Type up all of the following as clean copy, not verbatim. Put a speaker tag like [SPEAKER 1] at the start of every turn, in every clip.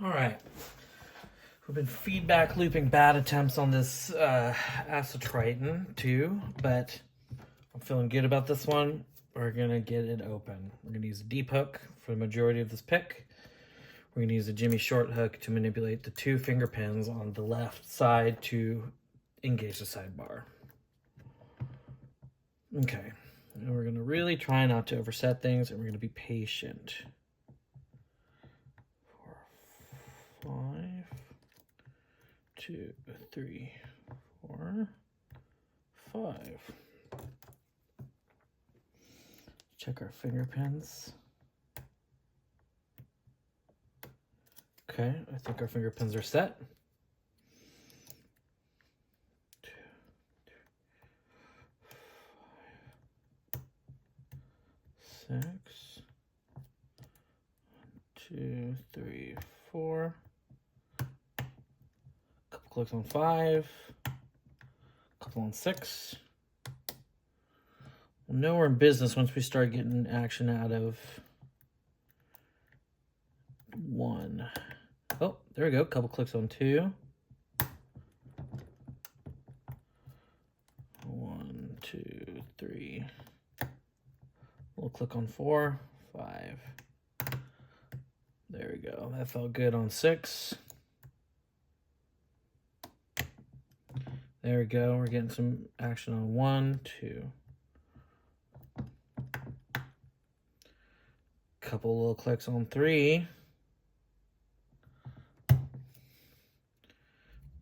[SPEAKER 1] All right. We've been feedback looping bad attempts on this ASSA Triton2, but I'm feeling good about this one. We're going to get it open. We're going to use a deep hook for the majority of this pick. We're going to use a Jimmy short hook to manipulate the 2 finger pins on the left side to engage the sidebar. Okay, and we're going to really try not to overset things, and we're going to be patient. 4, 5, 2, 3, 4, 5. Check our finger pins. Okay, I think our finger pins are set. 2, 3, 5, 6. 1, 2, 3, 4. Couple clicks on 5. Couple on 6. We'll know we're in business once we start getting action out of 1. Oh, there we go. Couple clicks on 2. 1, 2, 3. We'll click on 4, 5. There we go. That felt good on 6. There we go. We're getting some action on 1, 2. Couple little clicks on 3.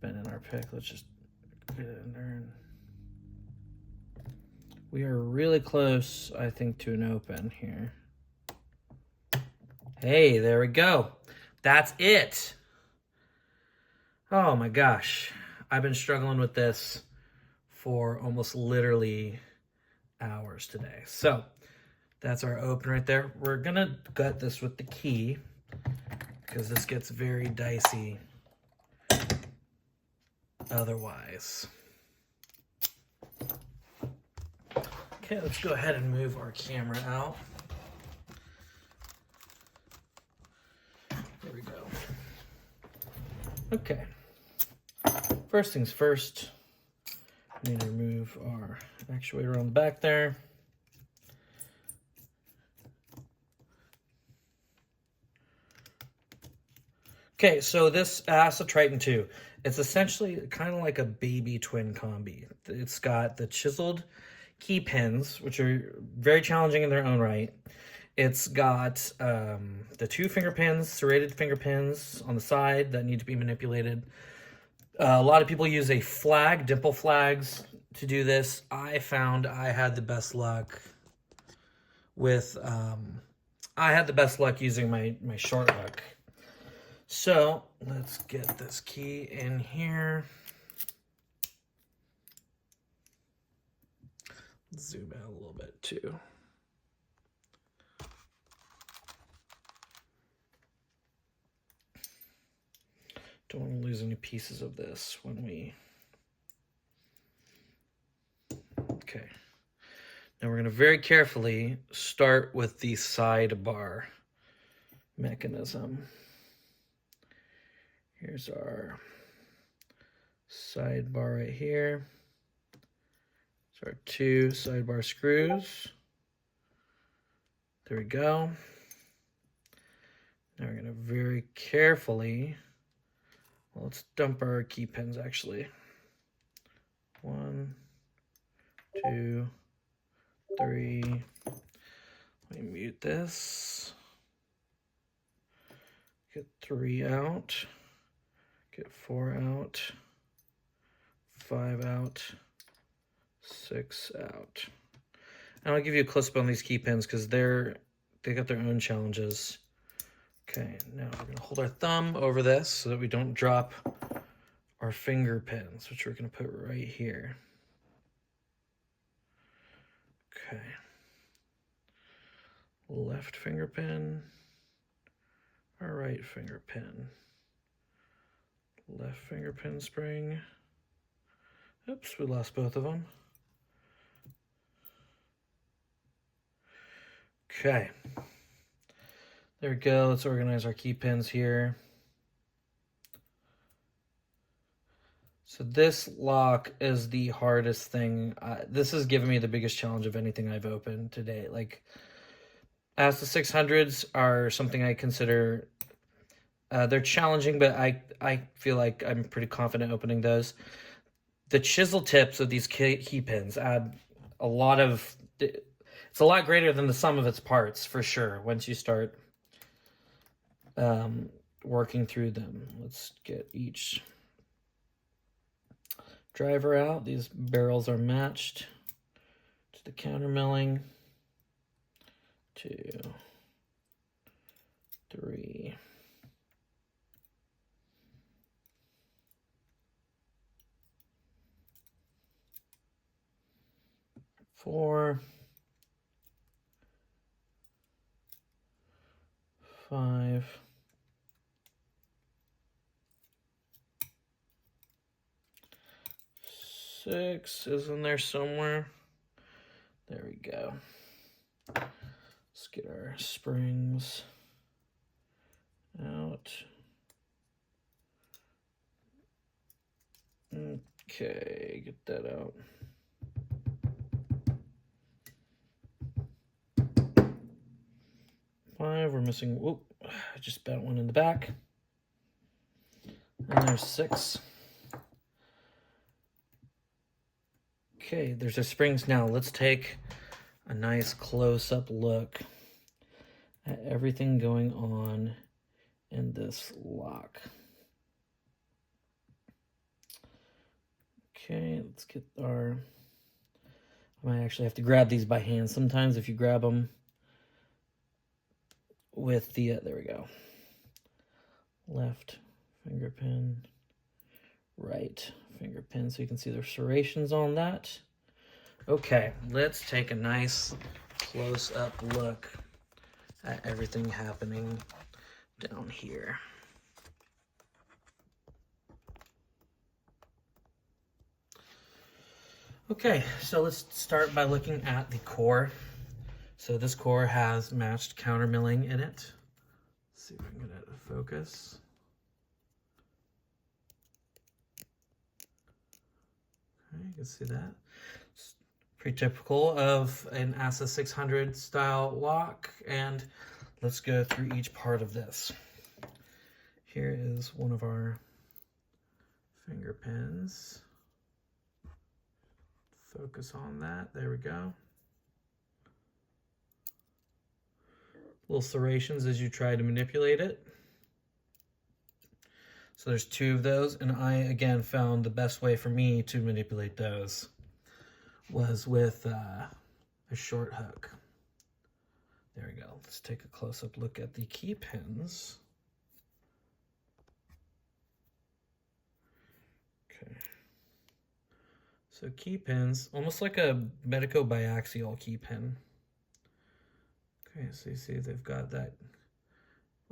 [SPEAKER 1] Bending our pick. Let's just get it in there. We are really close, I think, to an open here. Hey, there we go. That's it. Oh my gosh. I've been struggling with this for almost literally hours today. So that's our open right there. We're gonna gut this with the key because this gets very dicey otherwise. Okay, let's go ahead and move our camera out. There we go. Okay. First things first, we need to remove our actuator on the back there. Okay, so this ASSA Triton2, it's essentially kind of like a baby twin combi. It's got the chiseled key pins, which are very challenging in their own right. It's got the 2 finger pins, serrated finger pins on the side that need to be manipulated. A lot of people use a flag, dimple flags, to do this. I found I had the best luck with, using my short hook. So let's get this key in here. Zoom out a little bit too. Don't want to lose any pieces of this when we... Okay. Now we're going to very carefully start with the sidebar mechanism. Here's our sidebar right here. So our 2 sidebar screws. There we go. Now we're going to very carefully... Well, let's dump our key pins actually. 1, 2, 3. Let me mute this. Get 3 out. Get 4 out. 5 out. 6 out. And I'll give you a close-up on these key pins because they got their own challenges. Okay, now we're going to hold our thumb over this so that we don't drop our finger pins, which we're going to put right here. Okay. Left finger pin, our right finger pin. Left finger pin spring. Oops, we lost both of them. Okay. There we go. Let's organize our key pins here. So this lock is the hardest thing. This has given me the biggest challenge of anything I've opened to date. Like, as the 600s are something I consider, they're challenging, but I feel like I'm pretty confident opening those. The chisel tips of these key pins add a lot of, it's a lot greater than the sum of its parts, for sure, once you start working through them. Let's get each driver out. These barrels are matched to the counter milling. 2, 3, 4, 5, 6 is in there somewhere. There we go. Let's get our springs out. Okay, get that out. Five, we're missing, whoop, I just bent one in the back. And there's 6. Okay, there's our springs. Now let's take a nice close-up look at everything going on in this lock. Okay, let's get our, I might actually have to grab these by hand. Sometimes if you grab them with the, there we go, left finger pin, right finger pin, so you can see the serrations on that. Okay, let's take a nice close-up look at everything happening down here. Okay, so let's start by looking at the core. So this core has matched counter milling in it. Let's see if I can get it to focus. Okay, you can see that. It's pretty typical of an ASSA 600 style lock, and let's go through each part of this. Here is one of our finger pins. Focus on that, there we go. Little serrations as you try to manipulate it. So there's 2 of those, and I, again, found the best way for me to manipulate those was with a short hook. There we go. Let's take a close-up look at the key pins. Okay. So key pins, almost like a Medico biaxial key pin. Okay, so you see they've got that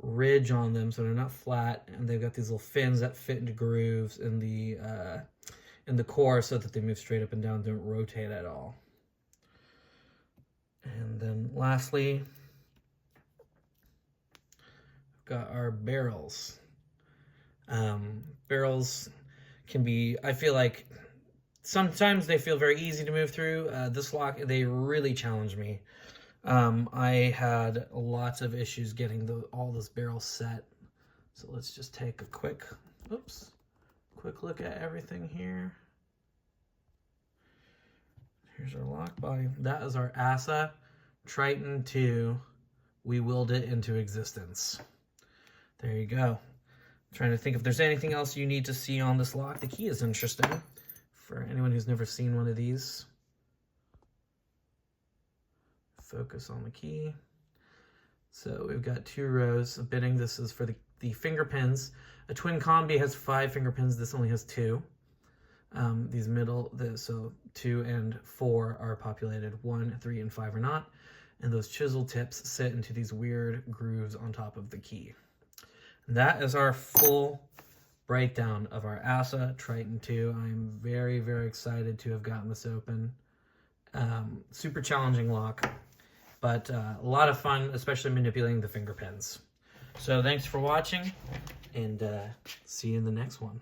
[SPEAKER 1] ridge on them, so they're not flat, and they've got these little fins that fit into grooves in the core so that they move straight up and down, don't rotate at all. And then lastly, we've got our barrels. Barrels can be, I feel like, sometimes they feel very easy to move through. This lock, they really challenge me. I had lots of issues getting all those barrels set. So let's just take a quick look at everything here. Here's our lock body. That is our ASSA Triton2. We willed it into existence. There you go. I'm trying to think if there's anything else you need to see on this lock. The key is interesting for anyone who's never seen one of these. Focus on the key. So we've got 2 rows of bitting. This is for the finger pins. A twin combi has 5 finger pins. This only has 2. These middle, so 2 and 4 are populated. 1, 3, and 5 are not. And those chisel tips sit into these weird grooves on top of the key. And that is our full breakdown of our ASSA Triton2. I'm very, very excited to have gotten this open. Super challenging lock, but a lot of fun, especially manipulating the finger pins. So thanks for watching, and see you in the next one.